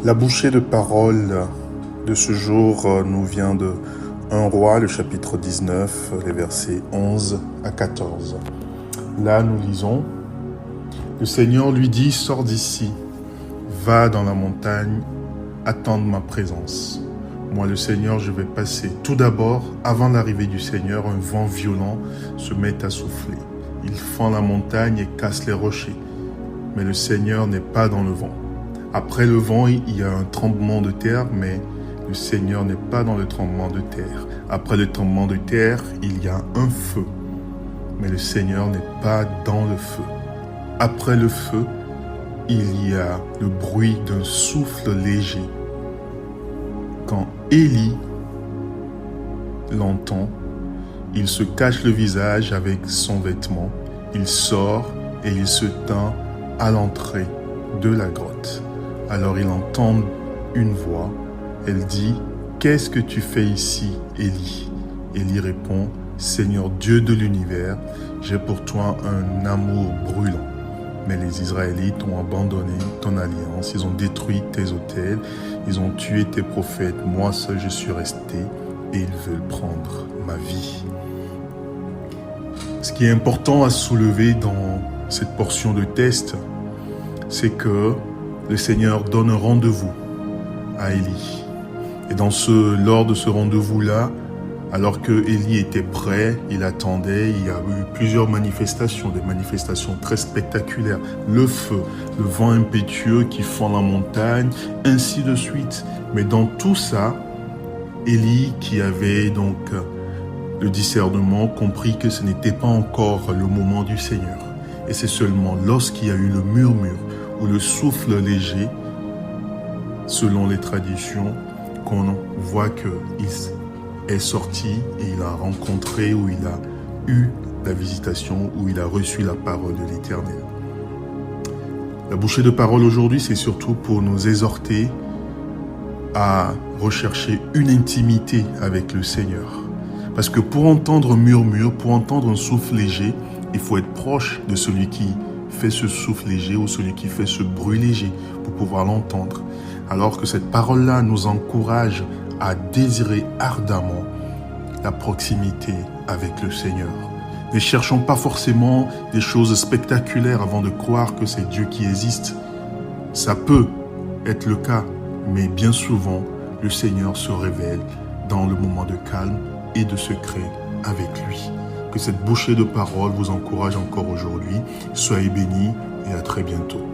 La bouchée de parole de ce jour nous vient de 1 Roi, le chapitre 19, les versets 11 à 14. Là, nous lisons, « Le Seigneur lui dit, sors d'ici, va dans la montagne, attendre ma présence. Moi, le Seigneur, je vais passer. Tout d'abord, avant l'arrivée du Seigneur, un vent violent se met à souffler. Il fend la montagne et casse les rochers. Mais le Seigneur n'est pas dans le vent. Après le vent, il y a un tremblement de terre, mais le Seigneur n'est pas dans le tremblement de terre. Après le tremblement de terre, il y a un feu, mais le Seigneur n'est pas dans le feu. Après le feu, il y a le bruit d'un souffle léger. Quand Élie l'entend, il se cache le visage avec son vêtement. Il sort et il se tint à l'entrée de la grotte. Alors il entend une voix. Elle dit, « Qu'est-ce que tu fais ici, Élie ?» Élie répond, « Seigneur Dieu de l'univers, j'ai pour toi un amour brûlant. Mais les Israélites ont abandonné ton alliance, ils ont détruit tes autels, ils ont tué tes prophètes. Moi seul je suis resté et ils veulent prendre ma vie. » Ce qui est important à soulever dans cette portion de test, c'est que le Seigneur donne un rendez-vous à Élie. Et lors de ce rendez-vous-là, alors que Élie était prêt, il attendait, il y a eu plusieurs manifestations, des manifestations très spectaculaires. Le feu, le vent impétueux qui fend la montagne, ainsi de suite. Mais dans tout ça, Élie, qui avait donc le discernement, comprit que ce n'était pas encore le moment du Seigneur. Et c'est seulement lorsqu'il y a eu le murmure ou le souffle léger, selon les traditions, qu'on voit qu'il est sorti et il a rencontré ou il a eu la visitation, où il a reçu la parole de l'Éternel. La bouchée de parole aujourd'hui, c'est surtout pour nous exhorter à rechercher une intimité avec le Seigneur. Parce que pour entendre un murmure, pour entendre un souffle léger, il faut être proche de celui qui fait ce souffle léger ou celui qui fait ce bruit léger pour pouvoir l'entendre. Alors que cette parole-là nous encourage à désirer ardemment la proximité avec le Seigneur. Ne cherchons pas forcément des choses spectaculaires avant de croire que c'est Dieu qui existe. Ça peut être le cas, mais bien souvent, le Seigneur se révèle dans le moment de calme et de secret avec lui. Que cette bouchée de parole vous encourage encore aujourd'hui. Soyez bénis et à très bientôt.